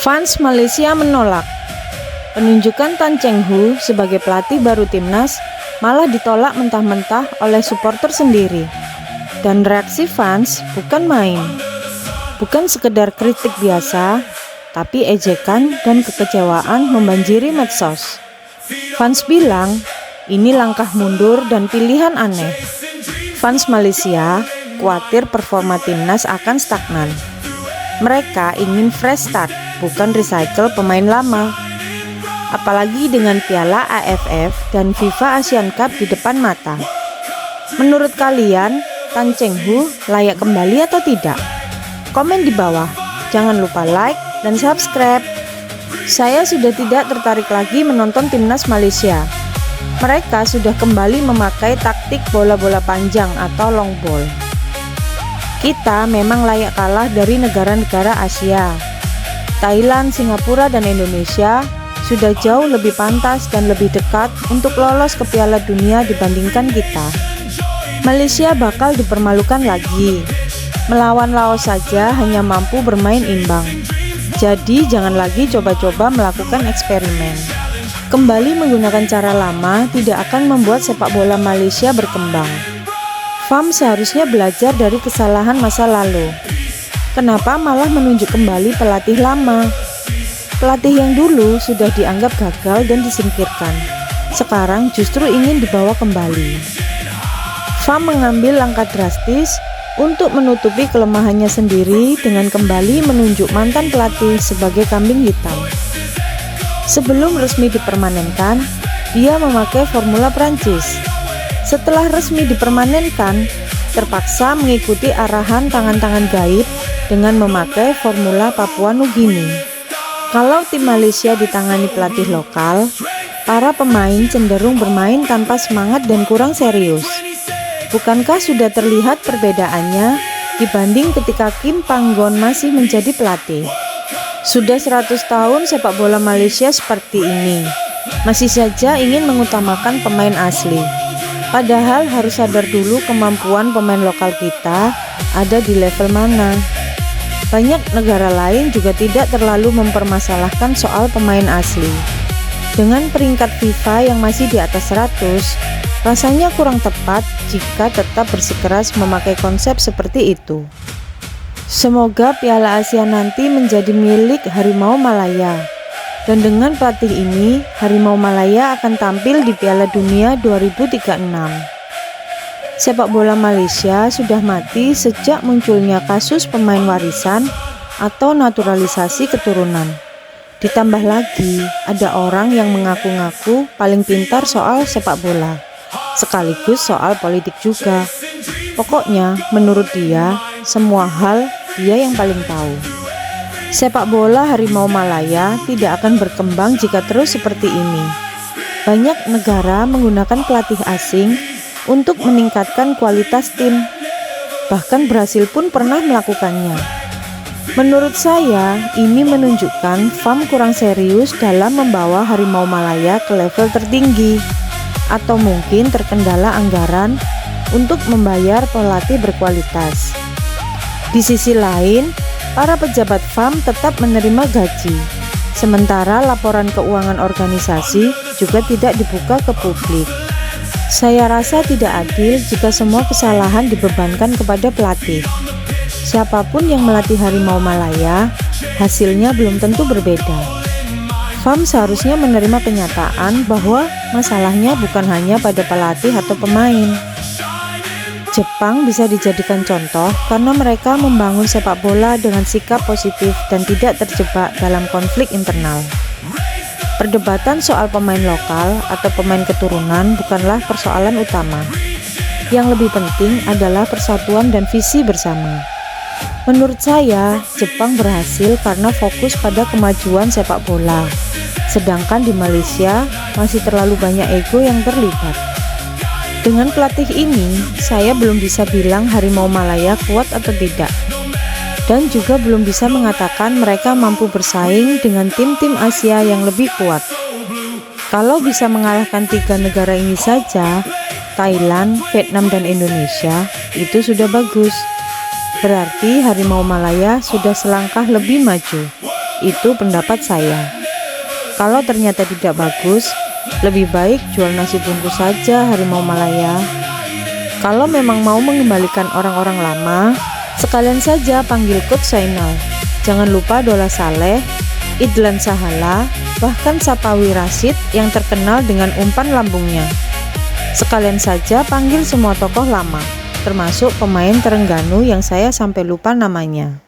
Fans Malaysia menolak. Penunjukan Tan Cheng Hu sebagai pelatih baru timnas malah ditolak mentah-mentah oleh supporter sendiri. Dan reaksi fans bukan main. Bukan sekedar kritik biasa, tapi ejekan dan kekecewaan membanjiri medsos. Fans bilang, ini langkah mundur dan pilihan aneh. Fans Malaysia khawatir performa timnas akan stagnan. Mereka ingin fresh start, bukan recycle pemain lama. Apalagi dengan Piala AFF dan FIFA Asian Cup di depan mata. Menurut kalian, Tan Cheng Hu layak kembali atau tidak? Komen di bawah. Jangan lupa like dan subscribe. Saya sudah tidak tertarik lagi menonton timnas Malaysia. Mereka sudah kembali memakai taktik bola-bola panjang atau long ball. Kita memang layak kalah dari negara-negara Asia. Thailand, Singapura, dan Indonesia sudah jauh lebih pantas dan lebih dekat untuk lolos ke Piala Dunia dibandingkan kita. Malaysia bakal dipermalukan lagi. Melawan Laos saja hanya mampu bermain imbang. Jadi jangan lagi coba-coba melakukan eksperimen. Kembali menggunakan cara lama tidak akan membuat sepak bola Malaysia berkembang. FAM seharusnya belajar dari kesalahan masa lalu. Kenapa malah menunjuk kembali pelatih lama? Pelatih yang dulu sudah dianggap gagal dan disingkirkan. Sekarang justru ingin dibawa kembali. FAM mengambil langkah drastis untuk menutupi kelemahannya sendiri dengan kembali menunjuk mantan pelatih sebagai kambing hitam. Sebelum resmi dipermanenkan, dia memakai formula Prancis. Setelah resmi dipermanenkan, terpaksa mengikuti arahan tangan-tangan gaib dengan memakai formula Papua Nugini. Kalau tim Malaysia ditangani pelatih lokal, para pemain cenderung bermain tanpa semangat dan kurang serius. Bukankah sudah terlihat perbedaannya dibanding ketika Kim Panggon masih menjadi pelatih? Sudah 100 tahun sepak bola Malaysia seperti ini, masih saja ingin mengutamakan pemain asli. Padahal harus sadar dulu kemampuan pemain lokal kita ada di level mana. Banyak negara lain juga tidak terlalu mempermasalahkan soal pemain asli. Dengan peringkat FIFA yang masih di atas 100, rasanya kurang tepat jika tetap bersikeras memakai konsep seperti itu. Semoga Piala Asia nanti menjadi milik Harimau Malaya. Dan dengan pelatih ini, Harimau Malaya akan tampil di Piala Dunia 2036. Sepak bola Malaysia sudah mati sejak munculnya kasus pemain warisan atau naturalisasi keturunan. Ditambah lagi, ada orang yang mengaku-ngaku paling pintar soal sepak bola, sekaligus soal politik juga. Pokoknya, menurut dia, semua hal dia yang paling tahu. Sepak bola Harimau Malaya tidak akan berkembang jika terus seperti ini. Banyak negara menggunakan pelatih asing untuk meningkatkan kualitas tim. Bahkan Brasil pun pernah melakukannya. Menurut saya, ini menunjukkan FAM kurang serius dalam membawa Harimau Malaya ke level tertinggi. Atau mungkin terkendala anggaran untuk membayar pelatih berkualitas. Di sisi lain, para pejabat FAM tetap menerima gaji, sementara laporan keuangan organisasi juga tidak dibuka ke publik. Saya rasa tidak adil jika semua kesalahan dibebankan kepada pelatih. Siapapun yang melatih Harimau Malaya, hasilnya belum tentu berbeda. FAM seharusnya menerima kenyataan bahwa masalahnya bukan hanya pada pelatih atau pemain. Jepang bisa dijadikan contoh karena mereka membangun sepak bola dengan sikap positif dan tidak terjebak dalam konflik internal. Perdebatan soal pemain lokal atau pemain keturunan bukanlah persoalan utama. Yang lebih penting adalah persatuan dan visi bersama. Menurut saya, Jepang berhasil karena fokus pada kemajuan sepak bola. Sedangkan di Malaysia masih terlalu banyak ego yang terlibat. Dengan pelatih ini, saya belum bisa bilang Harimau Malaya kuat atau tidak. Dan juga belum bisa mengatakan mereka mampu bersaing dengan tim-tim Asia yang lebih kuat. Kalau bisa mengalahkan 3 negara ini saja, Thailand, Vietnam, dan Indonesia, itu sudah bagus. Berarti Harimau Malaya sudah selangkah lebih maju. Itu pendapat saya. Kalau ternyata tidak bagus, lebih baik jual nasi bungkus saja Harimau Malaya. Kalau memang mau mengembalikan orang-orang lama, sekalian saja panggil Coach Zainal. Jangan lupa Dola Saleh, Idlan Sahala, bahkan Sapawi Rasyid yang terkenal dengan umpan lambungnya. Sekalian saja panggil semua tokoh lama, termasuk pemain Terengganu yang saya sampai lupa namanya.